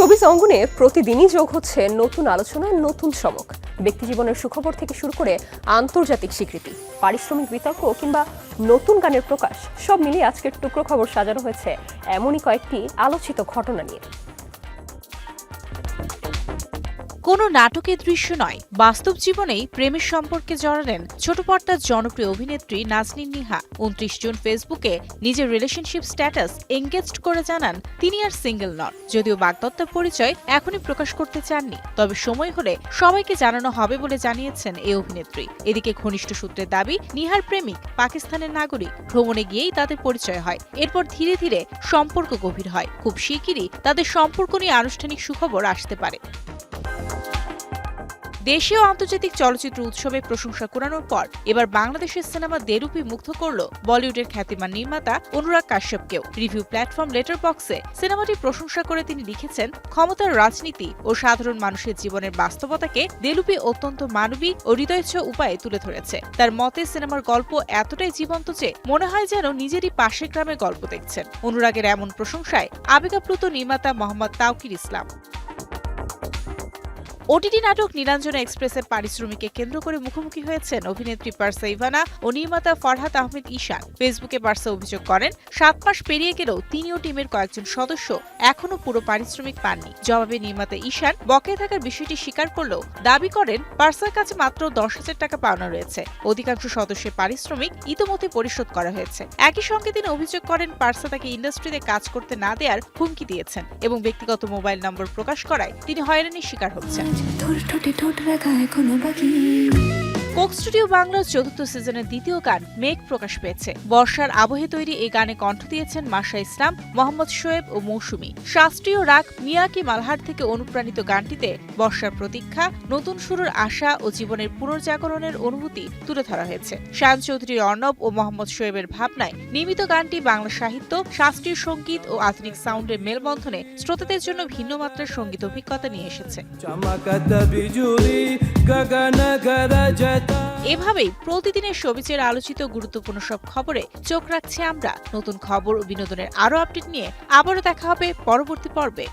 Showbiz অঙ্গনে প্রতিদিনই যোগ হচ্ছে নতুন আলোচনা, নতুন চমক। ব্যক্তিজীবনের সুখবর থেকে শুরু করে আন্তর্জাতিক স্বীকৃতি, পারিশ্রমিক বিতর্ক কিংবা নতুন গানের প্রকাশ, সব মিলিয়ে আজকের টুকরো খবর সাজানো হয়েছে এমনই কয়েকটি আলোচিত ঘটনা নিয়ে। কোনো নাটকের দৃশ্য নয়, বাস্তব জীবনেই প্রেমের সম্পর্কে জড়ালেন ছোট পর্দার জনপ্রিয় অভিনেত্রী নাজনীন নিহা। 29 জুন ফেসবুকে নিজের রিলেশনশিপ স্ট্যাটাস এনগেজড করে জানান তিনি আর সিঙ্গেল নন। যদিও বাগদত্তার পরিচয় এখনই প্রকাশ করতে চাননি, তবে সময় হলে সবাইকে জানানো হবে বলে জানিয়েছেন এই অভিনেত্রী। এদিকে ঘনিষ্ঠ সূত্রের দাবি, নিহার প্রেমিক পাকিস্তানের নাগরিক। ভ্রমণে গিয়েই তাদের পরিচয় হয়, এরপর ধীরে ধীরে সম্পর্ক গভীর হয়। খুব শিগগিরই তাদের সম্পর্ক নিয়ে আনুষ্ঠানিক সুখবর আসতে পারে। দেশীয় আন্তর্জাতিক চলচ্চিত্র উৎসবে প্রশংসা কুড়ানোর পর এবার বাংলাদেশের সিনেমা দেরুপি মুগ্ধ করল বলিউডের খ্যাতিমান নির্মাতা অনুরাগ কাশ্যপকেও। রিভিউ প্ল্যাটফর্ম লেটারবক্সে সিনেমাটি প্রশংসা করে তিনি লিখেছেন, ক্ষমতার রাজনীতি ও সাধারণ মানুষের জীবনের বাস্তবতাকে দেলুপি অত্যন্ত মানবিক ও হৃদয়ছোঁয়া উপায়ে তুলে ধরেছে। তার মতে, সিনেমার গল্প এতটাই জীবন্ত যে মনে হয় যেন নিজেরই পাশের গ্রামের গল্প দেখছেন। অনুরাগের এমন প্রশংসায় আবেগাপ্লুত নির্মাতা মোহাম্মদ তাওকির ইসলাম। ওটিটি নাটক নীলাঞ্জনা এক্সপ্রেসের পারিশ্রমিককে কেন্দ্র করে মুখোমুখি হয়েছেন অভিনেত্রী পারসা ইভানা ও নির্মাতা ফরহাদ আহমেদ ঈশান। ফেসবুকে পারসা অভিযোগ করেন, 7 মাস পেরিয়ে গেলেও তিনি ও টিমের কয়েকজন সদস্য এখনও পুরো পারিশ্রমিক পাননি। জবাবে নির্মাতা ঈশান বকেয়া থাকার বিষয়টি স্বীকার করলেও দাবি করেন পারসার কাছে মাত্র 10,000 টাকা পাওনা রয়েছে। অধিকাংশ সদস্যের পারিশ্রমিক ইতোমধ্যে পরিশোধ করা হয়েছে। একই সঙ্গে তিনি অভিযোগ করেন, পারসা তাকে ইন্ডাস্ট্রিতে কাজ করতে না দেওয়ার হুমকি দিয়েছেন এবং ব্যক্তিগত মোবাইল নম্বর প্রকাশ করায় তিনি হয়রানির শিকার হচ্ছেন। কোক স্টুডিও বাংলার 4th সিজনের 2য় গান মেঘ প্রকাশ পেয়েছে। বর্ষার আবহে তৈরি এই গানে কণ্ঠ দিয়েছেন মাশা ইসলাম, মোহাম্মদ শোয়েব ও মৌসুমী। শাস্ত্রীয় রাগ মিয়াকি মালহার থেকে অনুপ্রাণিত গানটিতে বর্ষার প্রতীক্ষা, নতুন শুরুর আশা ও জীবনের পুনর্জাগরণের অনুভূতি তুলে ধরা হয়েছে। শায়ন চৌধুরীর অর্ণব ও মোহাম্মদ শোয়েবের ভাবনায় নির্মিত গানটি বাংলা সাহিত্য, শাস্ত্রীয় সঙ্গীত ও আধুনিক সাউন্ডের মেলবন্ধনে শ্রোতাদের জন্য ভিন্ন মাত্রার সঙ্গীত অভিজ্ঞতা নিয়ে এসেছে। এভাবেই প্রতিদিনের শোবিজের আলোচিত গুরুত্বপূর্ণ সব খবরে চোখ রাখছি আমরা। নতুন খবর ও বিনোদনের আরও আপডেট নিয়ে আবারও দেখা হবে পরবর্তী পর্বে।